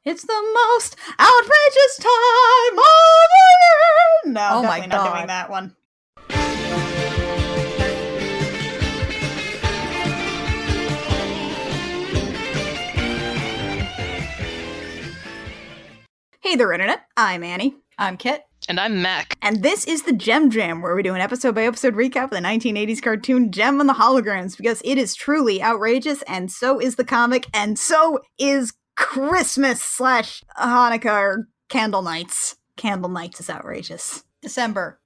It's the most outrageous time of the year! No, Oh definitely my God. not doing that one. Hey there, Internet. I'm Annie. I'm Kit. And I'm Mac. And this is the JEM Jam, where we do an episode-by-episode recap of the 1980s cartoon JEM and the Holograms, because it is truly outrageous, and so is the comic, and so is Christmas/Hanukkah or Candle Nights. Candle Nights is outrageous. December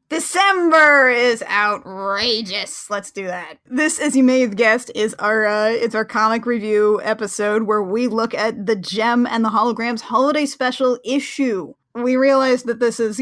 is outrageous. Let's do that. This, as you may have guessed, is our comic review episode where we look at the JEM and the Holograms Holiday Special issue. We realize that this is,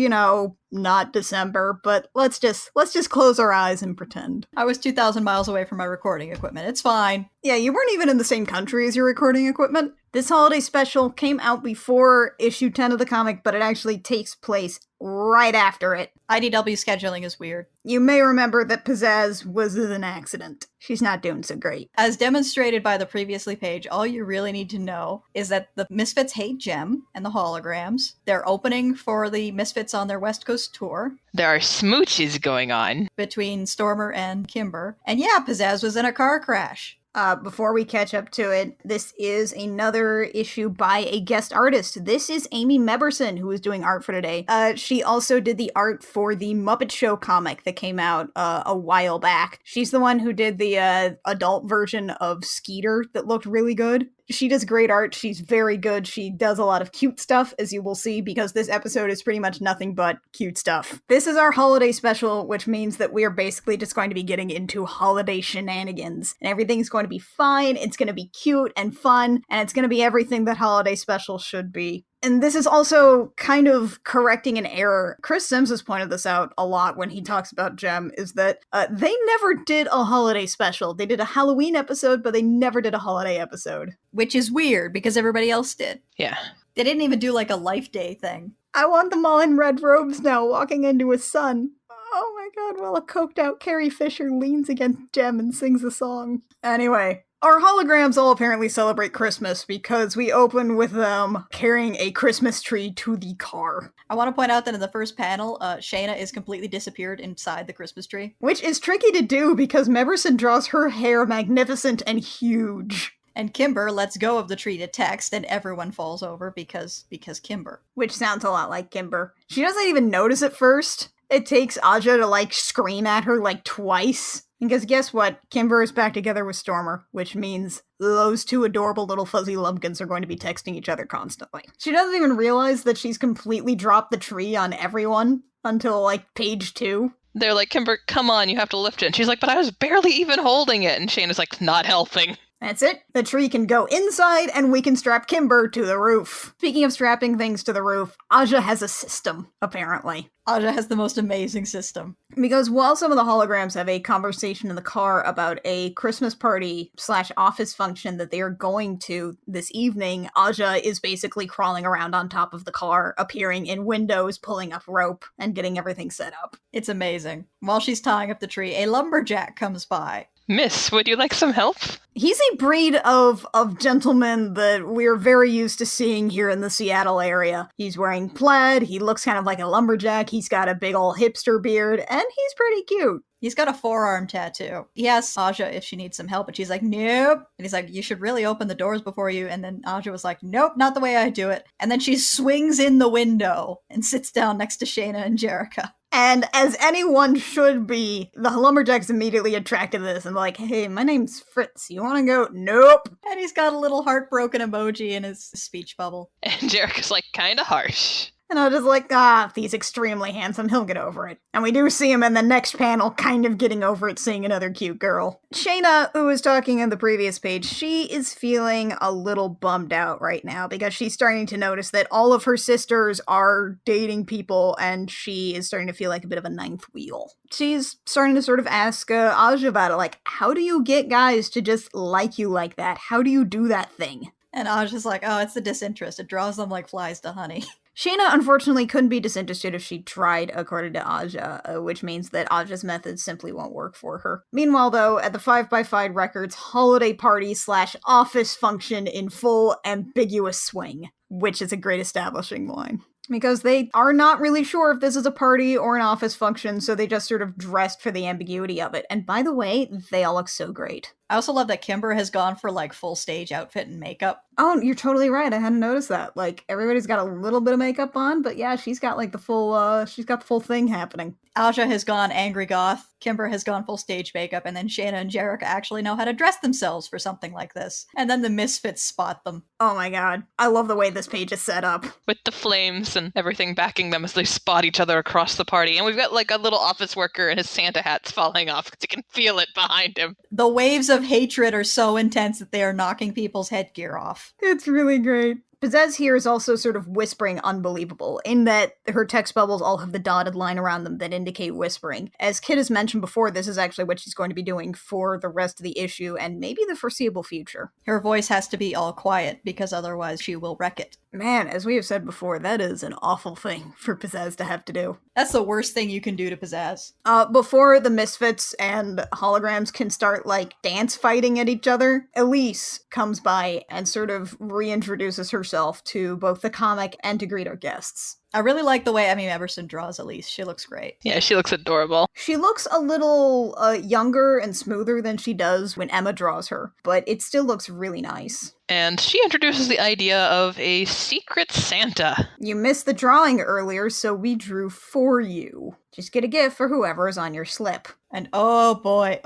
not December, but let's just close our eyes and pretend. I was 2,000 miles away from my recording equipment. It's fine. Yeah, you weren't even in the same country as your recording equipment. This holiday special came out before issue 10 of the comic, but it actually takes place right after it. IDW scheduling is weird. You may remember that Pizzazz was an accident. She's not doing so great. As demonstrated by the previously page, all you really need to know is that the Misfits hate JEM and the Holograms. They're opening for the Misfits on their West Coast tour. There are smooches going on Between Stormer and Kimber. And yeah, Pizzazz was in a car crash. Before we catch up to it, this is another issue by a guest artist. This is Amy Meberson, who is doing art for today. She also did the art for the Muppet Show comic that came out a while back. She's the one who did the adult version of Skeeter that looked really good. She does great art. She's very good. She does a lot of cute stuff, as you will see, because this episode is pretty much nothing but cute stuff. This is our holiday special, which means that we are basically just going to be getting into holiday shenanigans. And everything's going to be fine, it's going to be cute and fun, and it's going to be everything that holiday specials should be. And this is also kind of correcting an error. Chris Sims has pointed this out a lot when he talks about JEM, is that they never did a holiday special. They did a Halloween episode, but they never did a holiday episode. Which is weird, because everybody else did. Yeah. They didn't even do like a Life Day thing. I want them all in red robes now, walking into a sun. Oh my god, while a coked-out Carrie Fisher leans against JEM and sings a song. Anyway. Our holograms all apparently celebrate Christmas because we open with them carrying a Christmas tree to the car. I want to point out that in the first panel, Shana is completely disappeared inside the Christmas tree. Which is tricky to do because Meberson draws her hair magnificent and huge. And Kimber lets go of the tree to text, and everyone falls over because Kimber. Which sounds a lot like Kimber. She doesn't even notice at first. It takes Aja to, scream at her, twice. Because guess what? Kimber is back together with Stormer, which means those two adorable little fuzzy lumpkins are going to be texting each other constantly. She doesn't even realize that she's completely dropped the tree on everyone until, page 2. They're like, Kimber, come on, you have to lift it. And she's like, but I was barely even holding it. And Shana's like, not helping. That's it. The tree can go inside, and we can strap Kimber to the roof. Speaking of strapping things to the roof, Aja has a system, apparently. Aja has the most amazing system. Because while some of the holograms have a conversation in the car about a Christmas party/office function that they are going to this evening, Aja is basically crawling around on top of the car, appearing in windows, pulling up rope, and getting everything set up. It's amazing. While she's tying up the tree, a lumberjack comes by. Miss, would you like some help? He's a breed of gentleman that we're very used to seeing here in the Seattle area. He's wearing plaid, he looks kind of like a lumberjack, he's got a big ol' hipster beard, and he's pretty cute. He's got a forearm tattoo. He asks Aja if she needs some help, and she's like, nope. And he's like, you should really open the doors before you. And then Aja was like, nope, not the way I do it. And then she swings in the window and sits down next to Shana and Jerica. And as anyone should be, the lumberjack's immediately attracted to this and like, hey, my name's Fritz, you wanna go? Nope. And he's got a little heartbroken emoji in his speech bubble. And Jerica's like, kinda harsh. And I was just like, he's extremely handsome, he'll get over it. And we do see him in the next panel kind of getting over it, seeing another cute girl. Shana, who was talking in the previous page, she is feeling a little bummed out right now because she's starting to notice that all of her sisters are dating people and she is starting to feel like a bit of a ninth wheel. She's starting to sort of ask Aja about it, like, how do you get guys to just like you like that? How do you do that thing? And Aja's like, oh, it's the disinterest. It draws them like flies to honey. Shana, unfortunately, couldn't be disinterested if she tried, according to Aja, which means that Aja's methods simply won't work for her. Meanwhile, though, at the 5x5 Records holiday party/office function in full ambiguous swing. which is a great establishing line. Because they are not really sure if this is a party or an office function, so they just sort of dressed for the ambiguity of it. And by the way, they all look so great. I also love that Kimber has gone for like full stage outfit and makeup. Oh, you're totally right. I hadn't noticed that. Like, everybody's got a little bit of makeup on, but yeah, she's got like the full thing happening. Aja has gone angry goth, Kimber has gone full stage makeup, and then Shana and Jerica actually know how to dress themselves for something like this. And then the misfits spot them. Oh my god. I love the way this page is set up. With the flames and everything backing them as they spot each other across the party. And we've got like a little office worker and his Santa hat's falling off because you can feel it behind him. The waves of hatred are so intense that they are knocking people's headgear off. It's really great. Pizzazz here is also sort of whispering unbelievable, in that her text bubbles all have the dotted line around them that indicate whispering. As Kit has mentioned before, this is actually what she's going to be doing for the rest of the issue, and maybe the foreseeable future. Her voice has to be all quiet, because otherwise she will wreck it. Man, as we have said before, that is an awful thing for Pizzazz to have to do. That's the worst thing you can do to Pizzazz. Before the Misfits and Holograms can start, like, dance fighting at each other, Elise comes by and sort of reintroduces herself to both the comic and to greet our guests. I really like the way Amy Eberson draws Elise. She looks great. Yeah, she looks adorable. She looks a little younger and smoother than she does when Emma draws her, but it still looks really nice. And she introduces the idea of a secret Santa. You missed the drawing earlier, so we drew for you. Just get a gift for whoever is on your slip. And oh boy,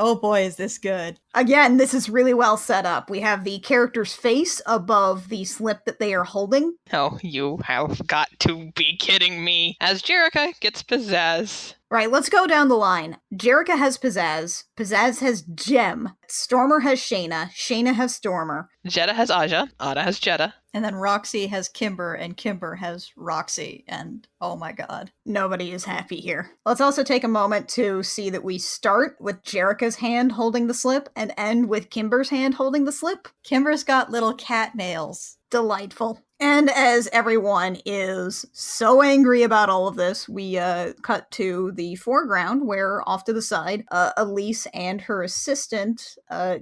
is this good. Again, this is really well set up. We have the character's face above the slip that they are holding. Oh, you have got to be kidding me. As Jerica gets Pizzazz. Right, let's go down the line. Jerica has Pizzazz. Pizzazz has JEM. Stormer has Shana. Shana has Stormer. Jetta has Aja. Ada has Jetta. And then Roxy has Kimber, and Kimber has Roxy, and oh my god. Nobody is happy here. Let's also take a moment to see that we start with Jerica's hand holding the slip and end with Kimber's hand holding the slip. Kimber's got little cat nails. Delightful. And as everyone is so angry about all of this, we cut to the foreground where, off to the side, Elise and her assistant,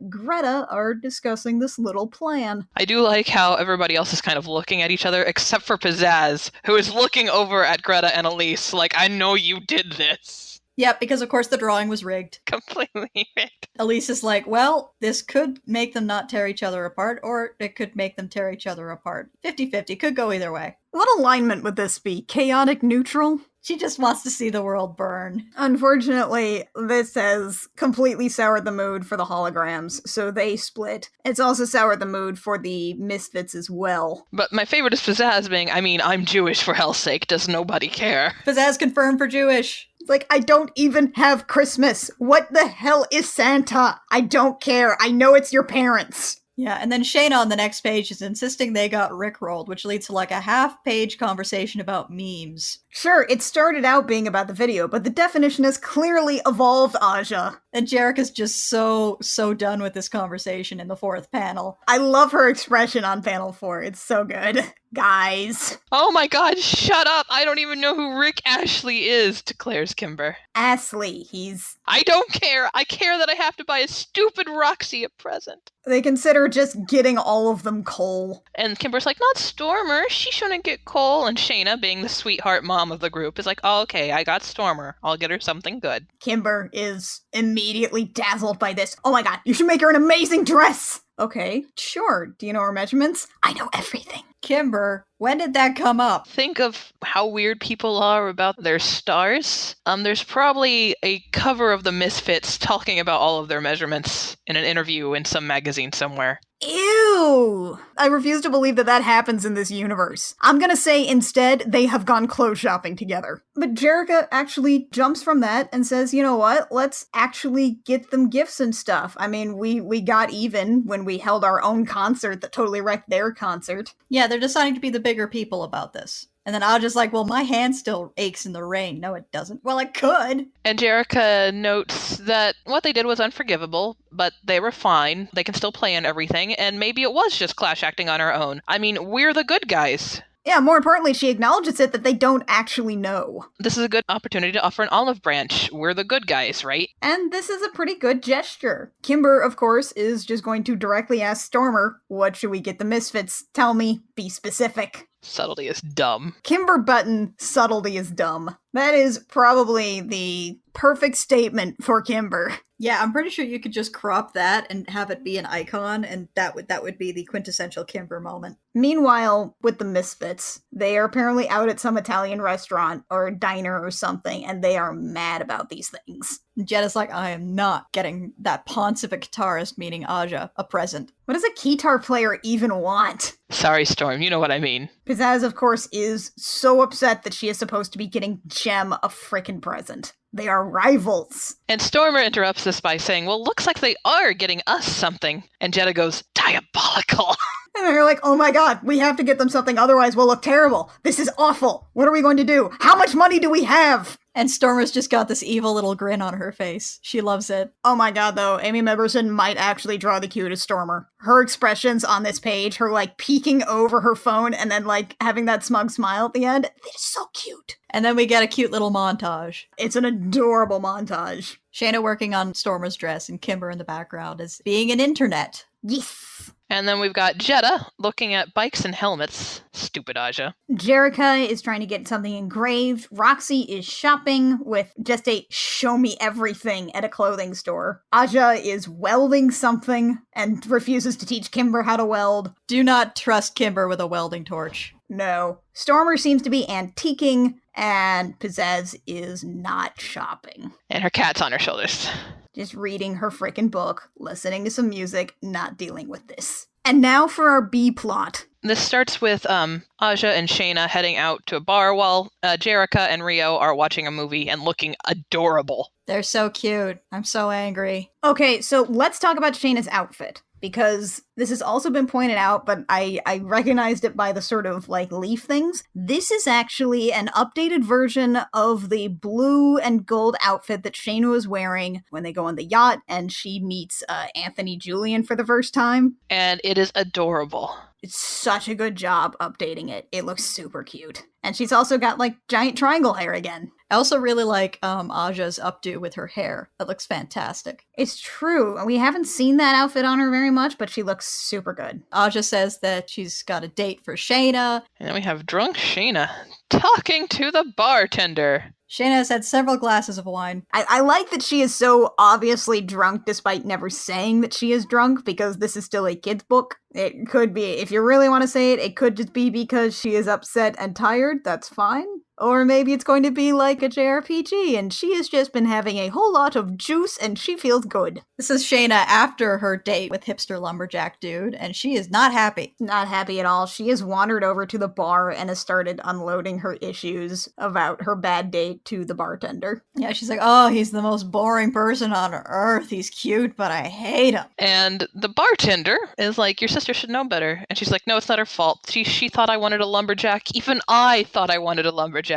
Greta, are discussing this little plan. I do like how everybody else is kind of looking at each other, except for Pizzazz, who is looking over at Greta and Elise like, I know you did this. Yep, because of course the drawing was rigged. Completely rigged. Elise is like, well, this could make them not tear each other apart, or it could make them tear each other apart. 50-50, could go either way. What alignment would this be? Chaotic neutral? She just wants to see the world burn. Unfortunately, this has completely soured the mood for the holograms, so they split. It's also soured the mood for the Misfits as well. But my favorite is Pizzazz being, I'm Jewish for hell's sake, does nobody care? Pizzazz confirmed for Jewish. It's like, I don't even have Christmas. What the hell is Santa? I don't care. I know it's your parents. Yeah, and then Shana on the next page is insisting they got rickrolled, which leads to like a half-page conversation about memes. Sure, it started out being about the video, but the definition has clearly evolved, Aja. And Jerica's just so done with this conversation in the fourth panel. I love her expression on panel 4. It's so good. Guys. Oh my god, shut up! I don't even know who Rick Ashley is, declares Kimber. Astley, he's... I don't care! I care that I have to buy a stupid Roxy a present. They consider just getting all of them coal. And Kimber's like, not Stormer, she shouldn't get coal. And Shana, being the sweetheart mom of the group, is like, oh, okay, I got Stormer. I'll get her something good. Kimber is immediately dazzled by this. Oh my god, you should make her an amazing dress! Okay, sure. Do you know her measurements? I know everything. Kimber, when did that come up? Think of how weird people are about their stars. There's probably a cover of the Misfits talking about all of their measurements in an interview in some magazine somewhere. Ew! I refuse to believe that that happens in this universe. I'm gonna say instead they have gone clothes shopping together. But Jerica actually jumps from that and says, you know what? Let's actually get them gifts and stuff. I mean, we got even when we held our own concert that totally wrecked their concert. Yeah, they're deciding to be the bigger people about this. And then I'll just like, well, my hand still aches in the rain. No, it doesn't. Well, it could. And Jerica notes that what they did was unforgivable, but they were fine. They can still plan everything, and maybe it was just Clash acting on our own. I mean, we're the good guys. Yeah, more importantly, she acknowledges it that they don't actually know. This is a good opportunity to offer an olive branch. We're the good guys, right? And this is a pretty good gesture. Kimber, of course, is just going to directly ask Stormer, what should we get the Misfits? Tell me, be specific. Subtlety is dumb. Kimber Button, subtlety is dumb. That is probably the perfect statement for Kimber. Yeah, I'm pretty sure you could just crop that and have it be an icon, and that would be the quintessential Kimber moment. Meanwhile, with the Misfits, they are apparently out at some Italian restaurant or diner or something, and they are mad about these things. Jetta's like, I am not getting that paunce of a guitarist, meaning Aja, a present. What does a guitar player even want? Sorry, Storm, you know what I mean. Pizzazz, of course, is so upset that she is supposed to be getting JEM a frickin' present. They are rivals. And Stormer interrupts this by saying, well, looks like they are getting us something. And Jetta goes, diabolical. And they're like, oh my god, we have to get them something, otherwise we'll look terrible. This is awful. What are we going to do? How much money do we have? And Stormer's just got this evil little grin on her face. She loves it. Oh my god, though, Amy Meberson might actually draw the cutest Stormer. Her expressions on this page, her like peeking over her phone and then like having that smug smile at the end, it is so cute. And then we get a cute little montage. It's an adorable montage. Shana working on Stormer's dress and Kimber in the background is being an internet. Yes. And then we've got Jetta looking at bikes and helmets. Stupid Aja. Jerica is trying to get something engraved. Roxy is shopping with just a show me everything at a clothing store. Aja is welding something and refuses to teach Kimber how to weld. Do not trust Kimber with a welding torch. No. Stormer seems to be antiquing, and Pizzazz is not shopping. And her cat's on her shoulders. Just reading her frickin' book, listening to some music, not dealing with this. And now for our B plot. This starts with Aja and Shana heading out to a bar while Jerica and Rio are watching a movie and looking adorable. They're so cute. I'm so angry. Okay, so let's talk about Shana's outfit. Because this has also been pointed out, but I recognized it by the sort of, like, leaf things. This is actually an updated version of the blue and gold outfit that Shana was wearing when they go on the yacht and she meets Anthony Julian for the first time. And it is adorable. It's such a good job updating it. It looks super cute. And she's also got, like, giant triangle hair again. I also really like Aja's updo with her hair. That looks fantastic. It's true. We haven't seen that outfit on her very much, but she looks super good. Aja says that she's got a date for Shana. And then we have drunk Shana talking to the bartender. Shana has had several glasses of wine. I like that she is so obviously drunk despite never saying that she is drunk, because this is still a kid's book. It could be, if you really want to say it, it could just be because she is upset and tired. That's fine. Or maybe it's going to be like a JRPG and she has just been having a whole lot of juice and she feels good. This is Shana after her date with hipster lumberjack dude, and she is not happy. Not happy at all. She has wandered over to the bar and has started unloading her issues about her bad date to the bartender. Yeah, she's like, oh, he's the most boring person on earth. He's cute, but I hate him. And the bartender is like, your sister should know better. And she's like, no, it's not her fault. She thought I wanted a lumberjack. Even I thought I wanted a lumberjack.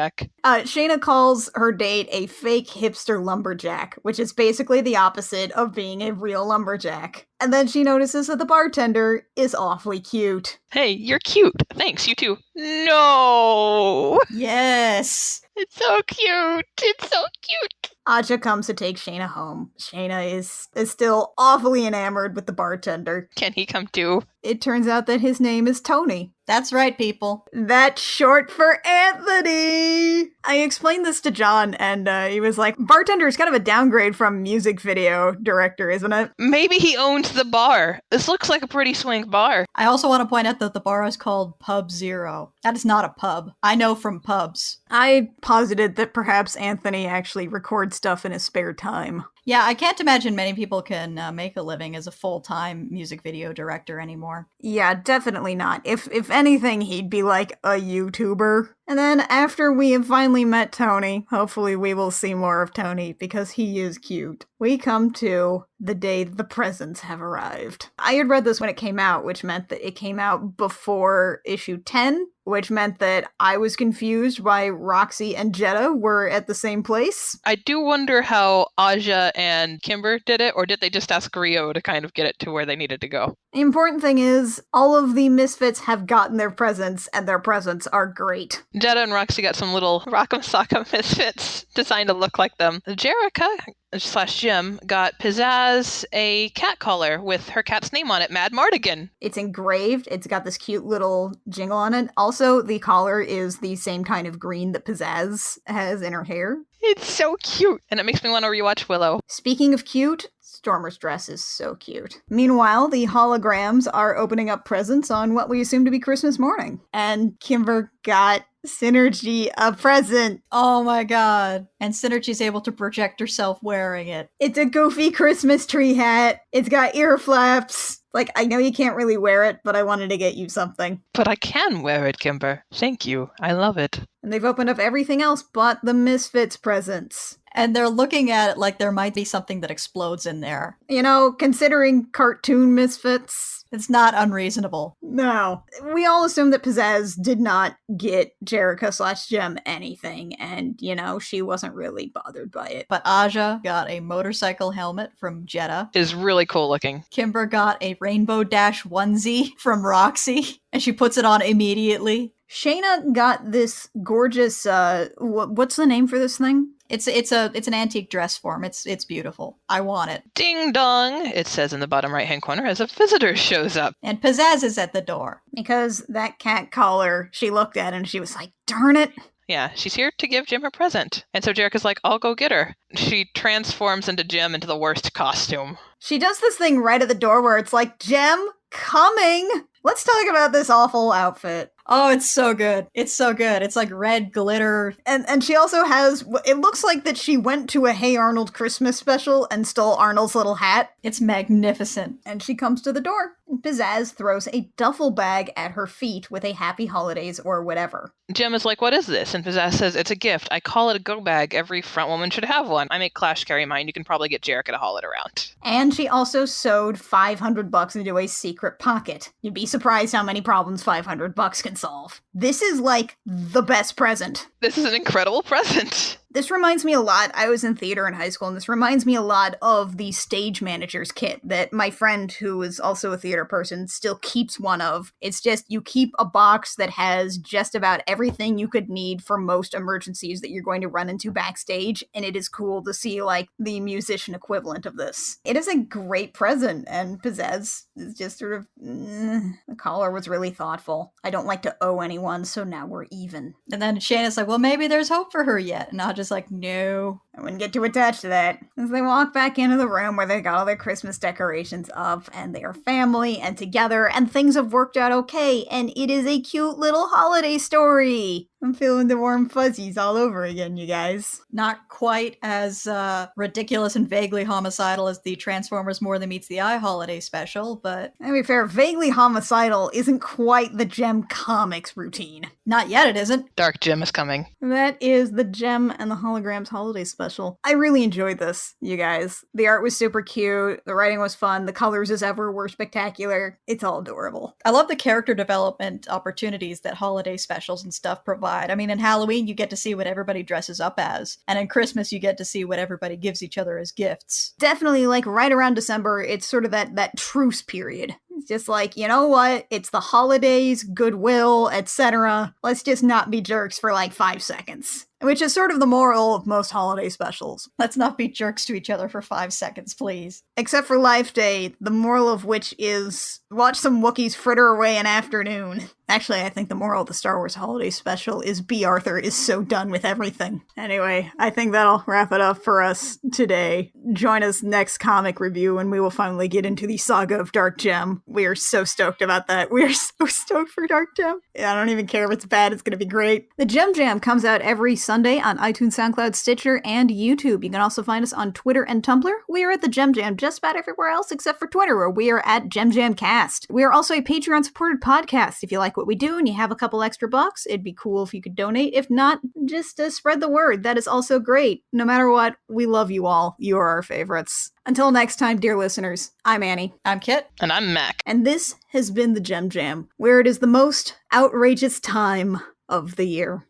Shana calls her date a fake hipster lumberjack, which is basically the opposite of being a real lumberjack. And then she notices that the bartender is awfully cute. Hey, you're cute. Thanks, you too. No! Yes! It's so cute. It's so cute. Aja comes to take Shana home. Shana is still awfully enamored with the bartender. Can he come too? It turns out that his name is Tony. That's right, people. That's short for Anthony! I explained this to John, and he was like, bartender is kind of a downgrade from music video director, isn't it? Maybe he owns the bar. This looks like a pretty swank bar. I also want to point out that the bar is called Pub Zero. That is not a pub. I know from pubs. I posited that perhaps Anthony actually records stuff in his spare time. Yeah, I can't imagine many people can make a living as a full-time music video director anymore. Yeah, definitely not. If anything, he'd be like a YouTuber. And then after we have finally met Tony, hopefully we will see more of Tony because he is cute. We come to the day the presents have arrived. I had read this when it came out, which meant that it came out before issue 10, which meant that I was confused why Roxy and Jetta were at the same place. I do wonder how Aja and Kimber did it, or did they just ask Rio to kind of get it to where they needed to go? The important thing is, all of the Misfits have gotten their presents, and their presents are great. Jetta and Roxy got some little Rock'em Sock'em Misfits designed to look like them. Jerica slash Jim got Pizzazz a cat collar with her cat's name on it, Mad Mardigan. It's engraved. It's got this cute little jingle on it. Also, the collar is the same kind of green that Pizzazz has in her hair. It's so cute, and it makes me want to rewatch Willow. Speaking of cute, Stormer's dress is so cute. Meanwhile, the holograms are opening up presents on what we assume to be Christmas morning. And Kimber got Synergy a present. Oh my god. And Synergy's able to project herself wearing it. It's a goofy Christmas tree hat. It's got ear flaps. Like, I know you can't really wear it, but I wanted to get you something. But I can wear it, Kimber. Thank you. I love it. And they've opened up everything else but the Misfits presents. And they're looking at it like there might be something that explodes in there. You know, considering cartoon Misfits, it's not unreasonable. No. We all assume that Pizzazz did not get Jerica slash Jem anything, and, you know, she wasn't really bothered by it. But Aja got a motorcycle helmet from Jetta. Is really cool looking. Kimber got a Rainbow Dash onesie from Roxy, and she puts it on immediately. Shana got this gorgeous, what's the name for this thing? It's an antique dress form. It's beautiful. I want it. Ding dong, it says in the bottom right-hand corner as a visitor shows up. And Pizzazz is at the door. Because that cat collar, she looked at it and she was like, darn it. Yeah, she's here to give Jim her present. And so Jerica's like, I'll go get her. She transforms into Jim into the worst costume. She does this thing right at the door where it's like, Jem, coming! Let's talk about this awful outfit. Oh, it's so good. It's so good. It's like red glitter. And she also has, it looks like that she went to a Hey Arnold Christmas special and stole Arnold's little hat. It's magnificent. And she comes to the door. And Pizzazz throws a duffel bag at her feet with a Happy Holidays or whatever. Jim is like, what is this? And Pizzazz says, it's a gift. I call it a go bag. Every front woman should have one. I make Clash carry mine. You can probably get Jerica to haul it around. And she also sewed $500 into a secret pocket. You'd be surprised how many problems $500 can solve. This is like the best present. This is an incredible present. This reminds me a lot, I was in theater in high school, and this reminds me a lot of the stage manager's kit that my friend, who is also a theater person, still keeps one of. It's just, you keep a box that has just about everything you could need for most emergencies that you're going to run into backstage, and it is cool to see, like, the musician equivalent of this. It is a great present, and Pizzazz is just sort of, the collar was really thoughtful. I don't like to owe anyone, so now we're even. And then Shana's like, well, maybe there's hope for her yet. And I'll just like, no. I wouldn't get too attached to that. As they walk back into the room where they got all their Christmas decorations up, and they are family and together, and things have worked out okay, and it is a cute little holiday story. I'm feeling the warm fuzzies all over again, you guys. Not quite as ridiculous and vaguely homicidal as the Transformers More Than Meets the Eye holiday special, but... To be fair, vaguely homicidal isn't quite the JEM comics routine. Not yet, it isn't. Dark Jim is coming. That is the JEM and the Holograms Holiday Special. I really enjoyed this, you guys. The art was super cute, the writing was fun, the colors as ever were spectacular. It's all adorable. I love the character development opportunities that holiday specials and stuff provide. I mean, in Halloween, you get to see what everybody dresses up as. And in Christmas, you get to see what everybody gives each other as gifts. Definitely, like, right around December, it's sort of that truce period. It's just like, you know what? It's the holidays, goodwill, etc. Let's just not be jerks for like 5 seconds. Which is sort of the moral of most holiday specials. Let's not be jerks to each other for 5 seconds, please. Except for Life Day, the moral of which is watch some Wookiees fritter away an afternoon. Actually, I think the moral of the Star Wars Holiday Special is B. Arthur is so done with everything. Anyway, I think that'll wrap it up for us today. Join us next comic review and we will finally get into the saga of Dark Gem. We are so stoked about that. We are so stoked for Dark Gem. Yeah, I don't even care if it's bad. It's going to be great. The Gem Jam comes out every Sunday on iTunes, SoundCloud, Stitcher, and YouTube. You can also find us on Twitter and Tumblr. We are at the Gem Jam just about everywhere else except for Twitter, where we are at Gem Jam Cast. We are also a Patreon-supported podcast. If you like what we do and you have a couple extra bucks, it'd be cool if you could donate. If not, just spread the word. That is also great. No matter what, we love you all. You are our favorites. Until next time, dear listeners, I'm Annie. I'm Kit. And I'm Mac. And this has been the Gem Jam, where it is the most outrageous time of the year.